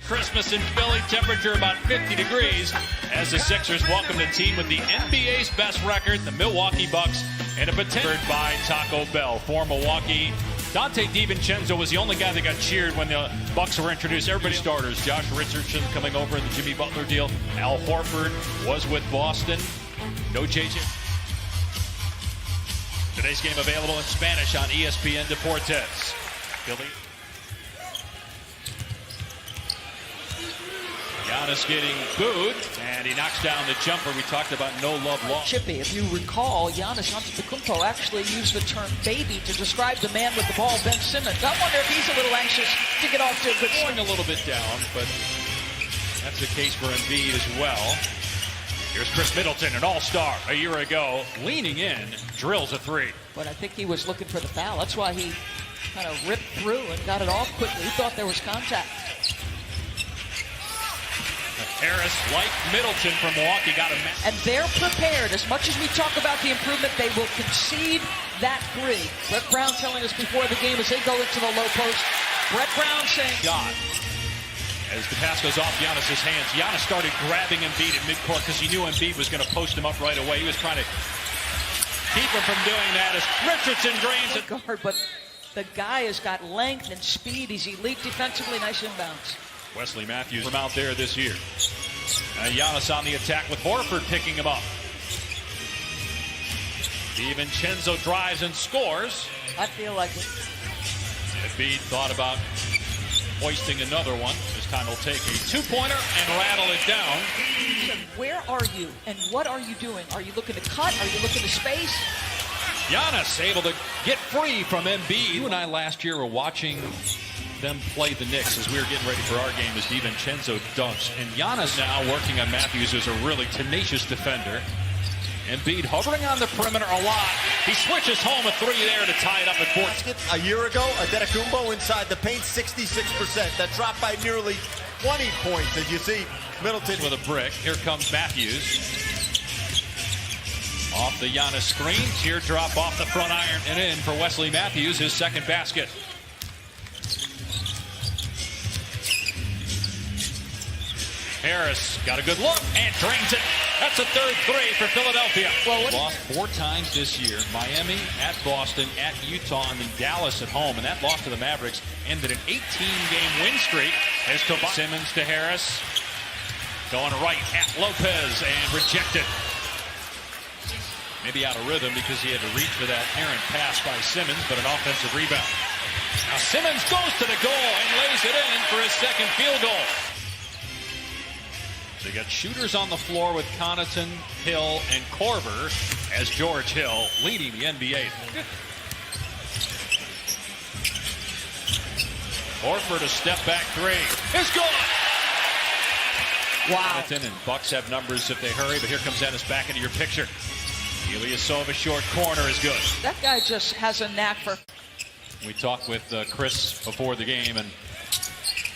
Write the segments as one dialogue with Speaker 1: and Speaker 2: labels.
Speaker 1: Christmas in Philly, temperature about 50 degrees as the Sixers welcome the team with the NBA's best record, the Milwaukee Bucks, and a potential by Taco Bell. For Milwaukee, Dante DiVincenzo was the only guy that got cheered when the Bucks were introduced. Everybody starters. Josh Richardson coming over in the Jimmy Butler deal. Al Horford was with Boston. No JJ. Today's game available in Spanish on ESPN Deportes. Philly. Giannis getting booed, and he knocks down the jumper. We talked about no love lost.
Speaker 2: Chippy, if you recall, Giannis Antetokounmpo actually used the term baby to describe the man with the ball, Ben Simmons. I wonder if he's a little anxious to get off to a good start.
Speaker 1: Going a little bit down, but that's the case for Embiid as well. Here's Chris Middleton, an all-star a year ago, leaning in, drills a three.
Speaker 2: But I think he was looking for the foul. That's why he kind of ripped through and got it off quickly. He thought there was contact.
Speaker 1: Harris, like Middleton from Milwaukee, got him.
Speaker 2: And they're prepared. As much as we talk about the improvement, they will concede that three. Brett Brown telling us before the game as they go into the low post. Brett Brown saying,
Speaker 1: God. As the pass goes off Giannis' hands, Giannis started grabbing Embiid at midcourt because he knew Embiid was going to post him up right away. He was trying to keep him from doing that as Richardson drains it.
Speaker 2: Guard, but the guy has got length and speed. He's elite defensively. Nice inbounds.
Speaker 1: Wesley Matthews from out there this year. Giannis on the attack with Horford picking him up. DiVincenzo drives and scores.
Speaker 2: I feel like it.
Speaker 1: Embiid thought about hoisting another one. This time he'll take a two-pointer and rattle it down.
Speaker 2: Where are you and what are you doing? Are you looking to cut? Are you looking to space?
Speaker 1: Giannis able to get free from Embiid. You and I last year were watching them play the Knicks as we were getting ready for our game as DiVincenzo dunks. And Giannis now working on Matthews as a really tenacious defender. Embiid hovering on the perimeter a lot. He switches home a three there to tie it up at 14.
Speaker 3: A year ago, Antetokounmpo inside the paint, 66%. That dropped by nearly 20 points. As you see, Middleton
Speaker 1: with a brick. Here comes Matthews. Off the Giannis screen. Teardrop off the front iron and in for Wesley Matthews, his second basket. Harris got a good look and drains it. That's a third three for Philadelphia. Well, lost 4 times this year. Miami, at Boston, at Utah, and then Dallas at home. And that loss to the Mavericks ended an 18-game win streak. As Simmons to Harris. Going right at Lopez and rejected. Maybe out of rhythm because he had to reach for that errant pass by Simmons, but an offensive rebound. Now Simmons goes to the goal and lays it in for his second field goal. They got shooters on the floor with Connaughton, Hill, and Korver as George Hill leading the NBA. Horford a step back three. It's gone!
Speaker 2: Wow.
Speaker 1: And Bucks have numbers if they hurry, but here comes Ennis back into your picture. Ilyasova short corner is good.
Speaker 2: That guy just has a knack for...
Speaker 1: We talked with Chris before the game, and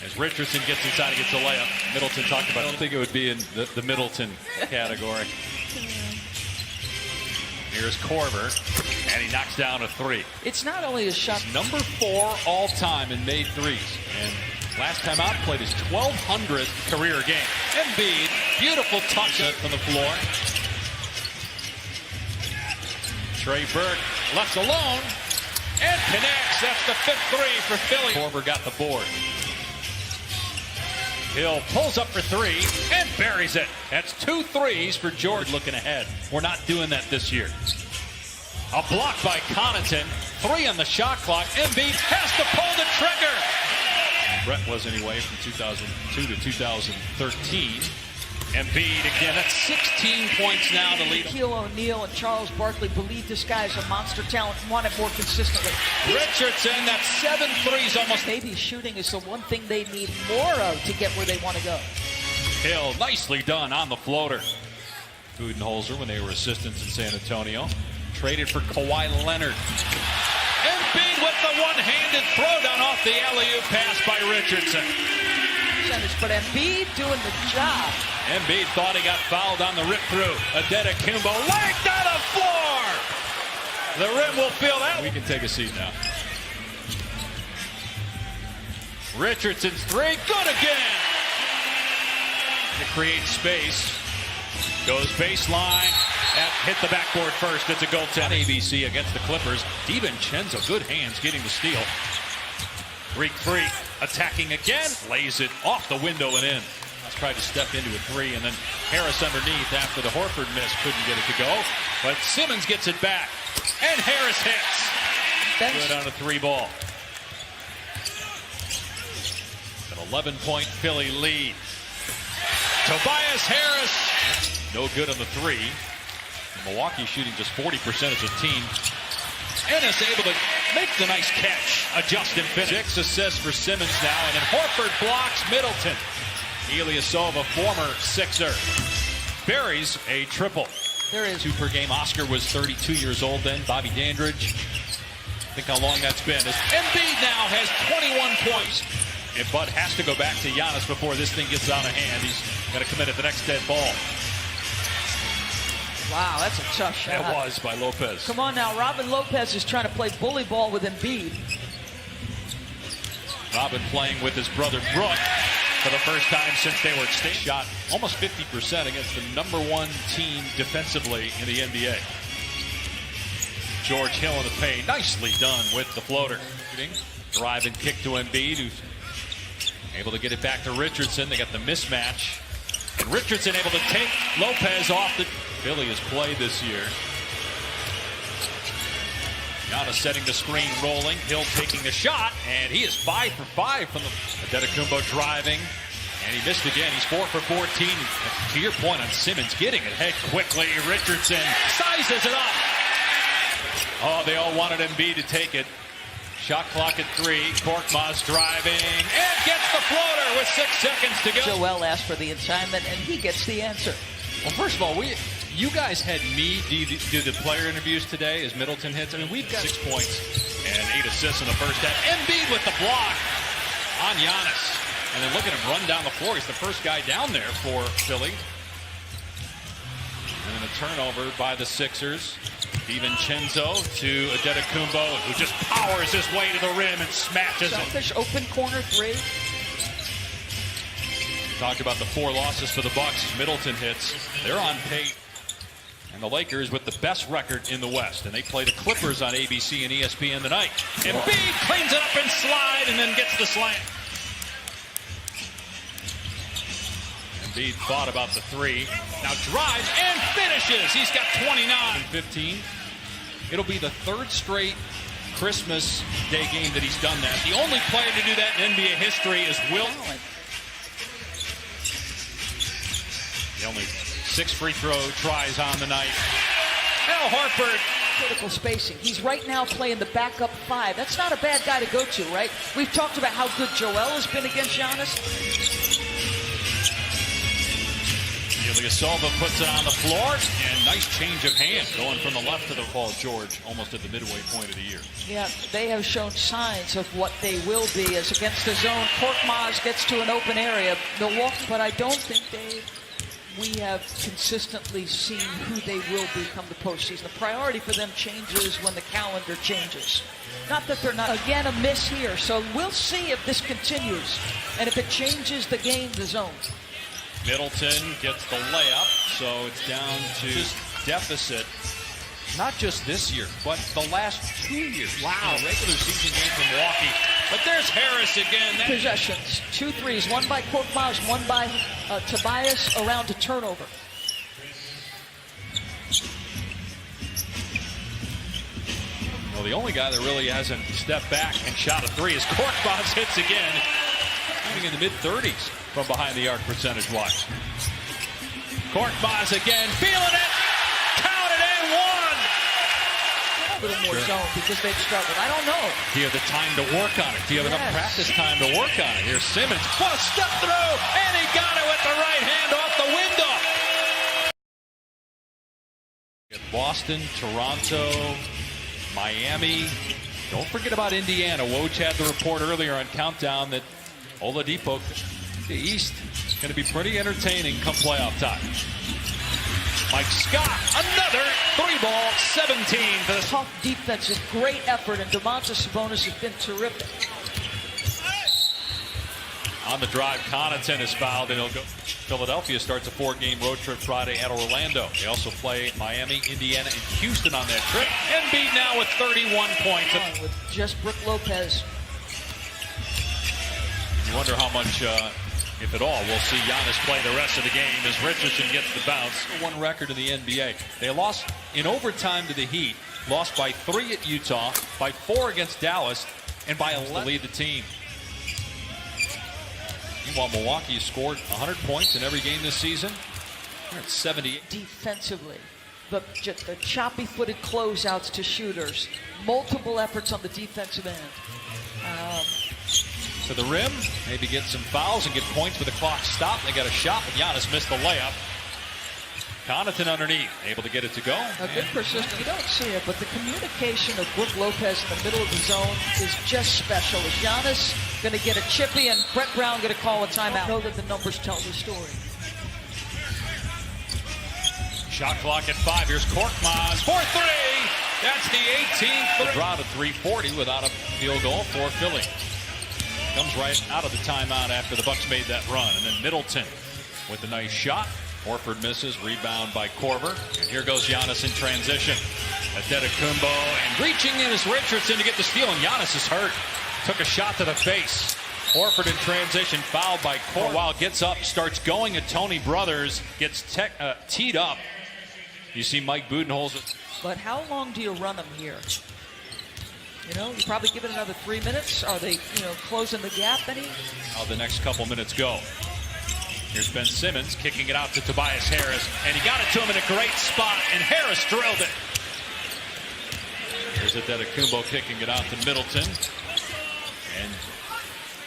Speaker 1: as Richardson gets inside and gets a layup, Middleton talked about it. I don't think it would be in the Middleton category. Here's Korver, and he knocks down a three.
Speaker 2: It's not only a shot.
Speaker 1: He's number 4 all-time in made threes. And last time out, played his 1,200th career game. Embiid, beautiful touch from the floor. Trey Burke left alone and connects. That's the 5th three for Philly. Korver got the board. Hill pulls up for 3 and buries it. That's 2 threes for George looking ahead. We're not doing that this year. A block by Connaughton. 3 on the shot clock. Embiid has to pull the trigger. Brett was anyway from 2002 to 2013. Embiid again. That's 16 points now to lead.
Speaker 2: Shaquille O'Neal and Charles Barkley believe this guy is a monster talent and want it more consistently.
Speaker 1: Richardson, that's 7 threes almost.
Speaker 2: Maybe shooting is the one thing they need more of to get where they want to go.
Speaker 1: Hill, nicely done on the floater. Budenholzer, when they were assistants in San Antonio, traded for Kawhi Leonard. Embiid with the one-handed throwdown off the alley-oop pass by Richardson.
Speaker 2: But Embiid doing the job.
Speaker 1: Embiid thought he got fouled on the rip-through. Antetokounmpo laid on the floor. The rim will feel that. We can take a seat now. Richardson's three, good again. to create space. Goes baseline. Hit the backboard first. It's a goaltend. ABC against the Clippers. DiVincenzo, good hands getting the steal. Greek Freak attacking again. Lays it off the window and in. Tried to step into a three, and then Harris underneath after the Horford miss couldn't get it to go. But Simmons gets it back, and Harris hits. Good on a three ball. An 11-point Philly lead. Tobias Harris, no good on the three. Milwaukee shooting just 40% as a team. Ennis able to make the nice catch. A Justin finish. 6 assists for Simmons now, and then Horford blocks Middleton. Ilyasova, former Sixer, buries a triple.
Speaker 2: There is
Speaker 1: 2 per game. Oscar was 32 years old then. Bobby Dandridge. Think how long that's been. As Embiid now has 21 points. And Bud has to go back to Giannis before this thing gets out of hand. He's got to commit at the next dead ball.
Speaker 2: Wow, that's a tough shot.
Speaker 1: That was by Lopez.
Speaker 2: Come on now, Robin Lopez is trying to play bully ball with Embiid.
Speaker 1: Robin playing with his brother Brook for the first time since they were extinct. Shot almost 50% against the #1 team defensively in the NBA. George Hill in the paint. Nicely done with the floater. Drive and kick to Embiid, who's able to get it back to Richardson. They got the mismatch. And Richardson able to take Lopez off the... Philly has played this year. Giannis setting the screen, rolling. Hill taking the shot, and he is 5 for 5 from the Antetokounmpo driving, and he missed again. He's 4 for 14. To your point on Simmons getting it ahead quickly. Richardson sizes it up. Oh, they all wanted Embiid to take it. Shot clock at 3. Korkmaz driving and gets the floater with 6 seconds to go.
Speaker 2: Joel asked for the assignment, and he gets the answer.
Speaker 1: Well, first of all, you guys had me do the player interviews today as Middleton hits. I mean, we've got 6 points and 8 assists in the first half. Embiid with the block on Giannis. And then look at him run down the floor. He's the first guy down there for Philly. And then a turnover by the Sixers. DiVincenzo to Antetokounmpo, who just powers his way to the rim and smashes
Speaker 2: Selfish open corner 3.
Speaker 1: Talked about the 4 losses for the Bucks. Middleton hits. They're on pace. And the Lakers with the best record in the West. And they play the Clippers on ABC and ESPN tonight. Embiid cleans it up and slide and then gets the slam. Embiid thought about the 3. Now drives and finishes. He's got 29 and 15. It'll be the 3rd straight Christmas Day game that he's done that. The only player to do that in NBA history is Wilt. The only 6 free throw tries on the night. Al Horford.
Speaker 2: Critical spacing. He's right now playing the backup 5. That's not a bad guy to go to, right? We've talked about how good Joel has been against Giannis.
Speaker 1: Ilyasova puts it on the floor, and nice change of hand going from the left to the Paul George, almost at the midway point of the year.
Speaker 2: Yeah, they have shown signs of what they will be as against the zone. Korkmaz gets to an open area. Milwaukee, but I don't think we have consistently seen who they will be come the postseason. The priority for them changes when the calendar changes. Not that they're not, again, a miss here. So we'll see if this continues. And if it changes the game, the zone.
Speaker 1: Middleton gets the layup, so it's down to deficit. Not just this year, but the last 2 years. Wow. Regular season game from Milwaukee. But there's Harris again.
Speaker 2: Possessions. 2 threes. One by Korkmaz, one by Tobias around a turnover.
Speaker 1: Well, the only guy that really hasn't stepped back and shot a 3 is Korkmaz hits again. Shooting in the mid-30s from behind the arc percentage-wise. Korkmaz again, feeling it. Count it and 1.
Speaker 2: A little more zone because they've struggled. I don't know.
Speaker 1: Do you have the time to work on it? Do you have enough practice time to work on it? Here's Simmons. What a step through, and he got it with the right hand off the window. Boston, Toronto, Miami. Don't forget about Indiana. Woj had the report earlier on Countdown that Oladipo, the East, is going to be pretty entertaining come playoff time. Mike Scott, another 3-ball, 17 for the
Speaker 2: tough defensive, great effort, and Domantas Sabonis has been terrific.
Speaker 1: On the drive, Connaughton is fouled, and he'll go. Philadelphia starts a 4-game road trip Friday at Orlando. They also play Miami, Indiana, and Houston on that trip. Embiid now with 31 points.
Speaker 2: With just Brook Lopez.
Speaker 1: You wonder how much, if at all, we'll see Giannis play the rest of the game as Richardson gets the bounce. One record in the NBA. They lost in overtime to the Heat, lost by 3 at Utah, by 4 against Dallas, and by 11 to lead the team. Meanwhile, Milwaukee has scored 100 points in every game this season. They're at 78.
Speaker 2: Defensively, the choppy-footed closeouts to shooters, multiple efforts on the defensive end.
Speaker 1: To the rim, maybe get some fouls and get points with the clock stopped. They got a shot, but Giannis missed the layup. Connaughton underneath, able to get it to go.
Speaker 2: A good persistence. You don't see it, but the communication of Brook Lopez in the middle of the zone is just special. Is Giannis going to get a chippy and Brett Brown going to call a timeout? I know that the numbers tell the story.
Speaker 1: Shot clock at 5. Here's Korkmaz for 3. That's the 18th. The draw to 340 without a field goal for Philly. Comes right out of the timeout after the Bucks made that run. And then Middleton with a nice shot. Horford misses, rebound by Korver. And here goes Giannis in transition. Antetokounmpo, and reaching in is Richardson to get the steal, and Giannis is hurt. Took a shot to the face. Horford in transition, fouled by Korver. While gets up, starts going at Tony Brothers, gets teed up. You see Mike Budenholzer.
Speaker 2: But how long do you run them here? You know, you probably give it another 3 minutes. Are they, closing the gap any?
Speaker 1: How the next couple minutes go. Here's Ben Simmons kicking it out to Tobias Harris, and he got it to him in a great spot, and Harris drilled it. Here's Antetokounmpo kicking it out to Middleton, and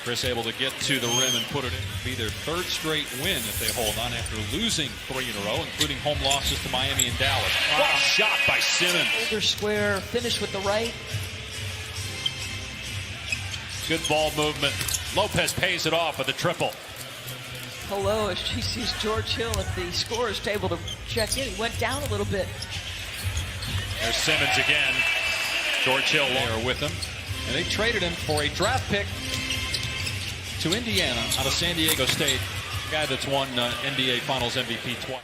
Speaker 1: Chris able to get to the rim and put it in. Be their 3rd straight win if they hold on after losing 3 in a row, including home losses to Miami and Dallas. What a shot by Simmons.
Speaker 2: Shoulder square, finish with the right.
Speaker 1: Good ball movement. Lopez pays it off with a triple.
Speaker 2: Hello, as she sees George Hill at the scorer's table to check in. He went down a little bit.
Speaker 1: There's Simmons again. George Hill there with him. And they traded him for a draft pick to Indiana out of San Diego State. A guy that's won NBA Finals MVP twice.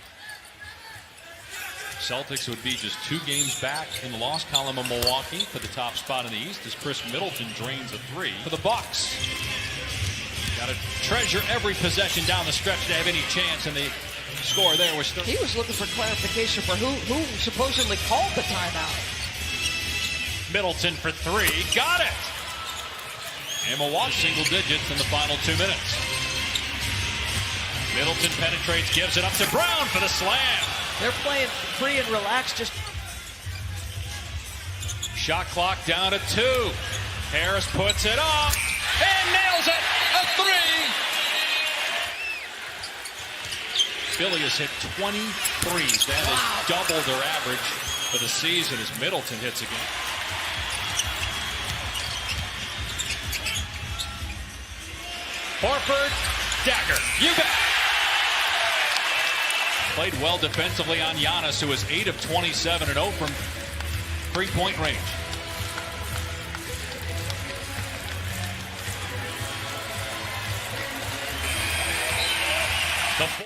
Speaker 1: Celtics would be just 2 games back in the loss column of Milwaukee for the top spot in the East as Chris Middleton drains a 3 for the Bucks. Got to treasure every possession down the stretch to have any chance, and the score there was...
Speaker 2: He was looking for clarification for who supposedly called the timeout.
Speaker 1: Middleton for 3. Got it! And Milwaukee single digits in the final 2 minutes. Middleton penetrates, gives it up to Brown for the slam.
Speaker 2: They're playing free and relaxed. Just
Speaker 1: shot clock down to 2. Harris puts it up and nails it. A 3. Philly has hit 23. That is double their average for the season as Middleton hits again. Horford, dagger. You bet. Played well defensively on Giannis, who is 8 of 27 and 0 from 3-point range. The